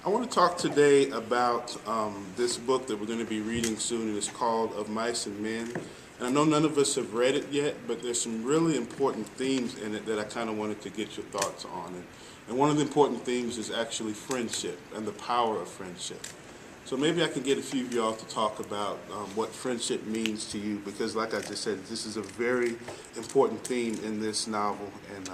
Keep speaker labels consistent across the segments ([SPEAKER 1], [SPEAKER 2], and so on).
[SPEAKER 1] I want to talk today about this book that we're going to be reading soon, and it's called Of Mice and Men. And I know none of us have read it yet, but there's some really important themes in it that I kind of wanted to get your thoughts on. And one of the important themes is actually friendship and the power of friendship. So maybe I can get a few of y'all to talk about what friendship means to you, because like I just said, this is a very important theme in this novel, and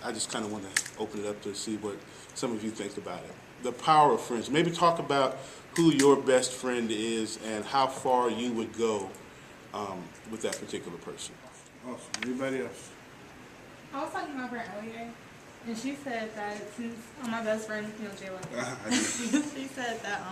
[SPEAKER 1] I just kind of want to open it up to see what some of you think about it. The power of friends. Maybe talk about who your best friend is and how far you would go with that particular person. Awesome. Anybody else?
[SPEAKER 2] I was talking to my friend earlier, and she said that since my best friend, Jayla, she said that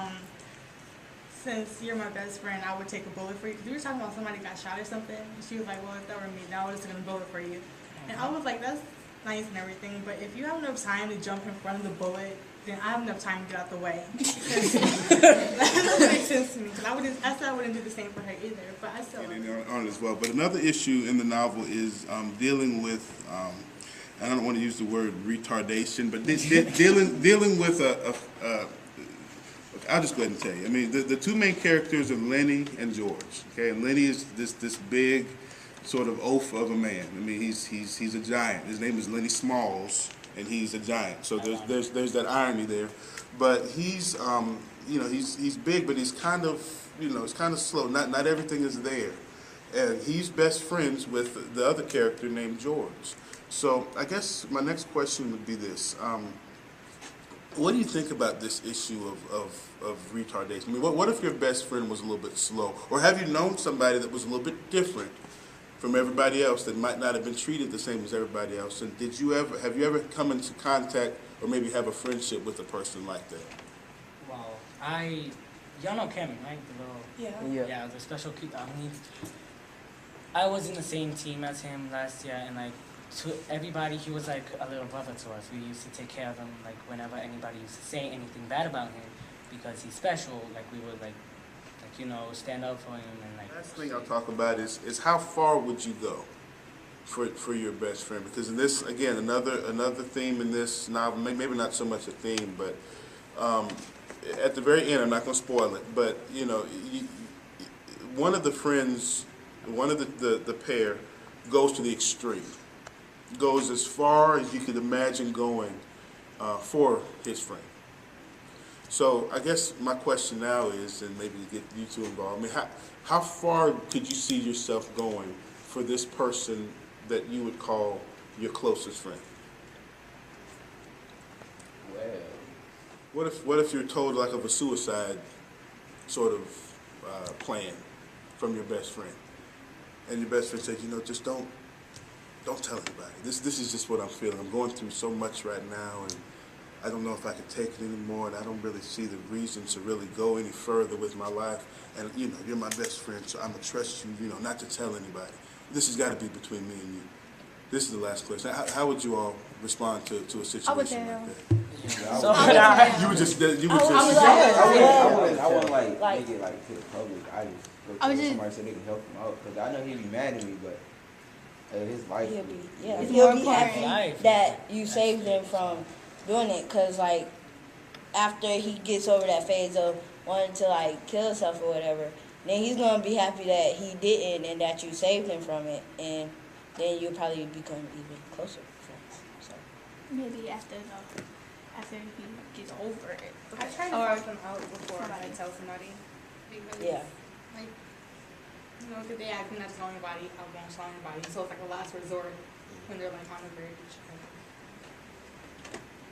[SPEAKER 2] since you're my best friend, I would take a bullet for you. Because we were talking about somebody got shot or something, and she was like, well, if that were me, then I would have taken a bullet for you. And I was like, that's nice and everything, but if you have enough time to jump in front of the bullet, then I have enough time to get out the way. That doesn't make sense to me. Because I said I wouldn't do the same for her either, but I still
[SPEAKER 1] on it as well. But another issue in the novel is dealing with, I don't want to use the word retardation, but dealing with I'll just go ahead and tell you. I mean, the two main characters are Lenny and George. Okay, and Lenny is this big sort of oaf of a man. I mean, he's a giant. His name is Lenny Smalls, and he's a giant. So there's that irony there. But he's he's big, but he's kind of it's kind of slow. Not everything is there, and he's best friends with the other character named George. So I guess my next question would be this. What do you think about this issue of retardation? I mean, what if your best friend was a little bit slow? Or have you known somebody that was a little bit different from everybody else that might not have been treated the same as everybody else? And have you ever come into contact or maybe have a friendship with a person like that?
[SPEAKER 3] Well, y'all know Cameron, right? The little, yeah, the special kid. I was in the same team as him last year, and to everybody, he was like a little brother to us. We used to take care of him, like whenever anybody used to say anything bad about him, because he's special. Like we would stand up for him and like.
[SPEAKER 1] Last thing I'll talk about is how far would you go for your best friend? Because in this, again, another theme in this novel, maybe not so much a theme, but at the very end, I'm not going to spoil it, but one of the friends, one of the pair goes to the extreme. Goes as far as you could imagine going for his friend. So I guess my question now is, and maybe to get you two involved, I mean, how far could you see yourself going for this person that you would call your closest friend? Well, what if you're told like of a suicide sort of plan from your best friend, and your best friend says, just don't tell anybody. This is just what I'm feeling. I'm going through so much right now, and I don't know if I can take it anymore, and I don't really see the reason to really go any further with my life. And you're my best friend, so I'm gonna trust you, not to tell anybody. This has got to be between me and you. This is the last question. How would you all respond to a situation like that? You would just. I
[SPEAKER 4] wouldn't make it to the public. I just go to somebody so they can help him out, because I know he'd be mad at me, but. His life.
[SPEAKER 5] He'll be happy that you saved him from doing it, because after he gets over that phase of wanting to kill himself or whatever, then he's gonna be happy that he didn't and that you saved him from it, and then you'll probably become even closer friends. So
[SPEAKER 2] maybe after he gets over it.
[SPEAKER 6] I try to help them out before I tell somebody.
[SPEAKER 5] Yeah.
[SPEAKER 2] Because they ask me not to tell anybody, I won't tell anybody. So it's like a last resort when they're on the verge.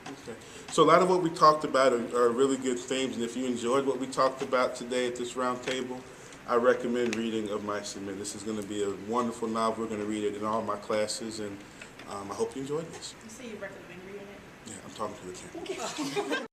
[SPEAKER 1] Okay. So a lot of what we talked about are really good themes, and if you enjoyed what we talked about today at this round table, I recommend reading Of Mice and Men. This is going to be a wonderful novel. We're going to read it in all my classes, and I hope you enjoyed this.
[SPEAKER 2] You say you recommend reading it?
[SPEAKER 1] Yeah, I'm talking to the camera.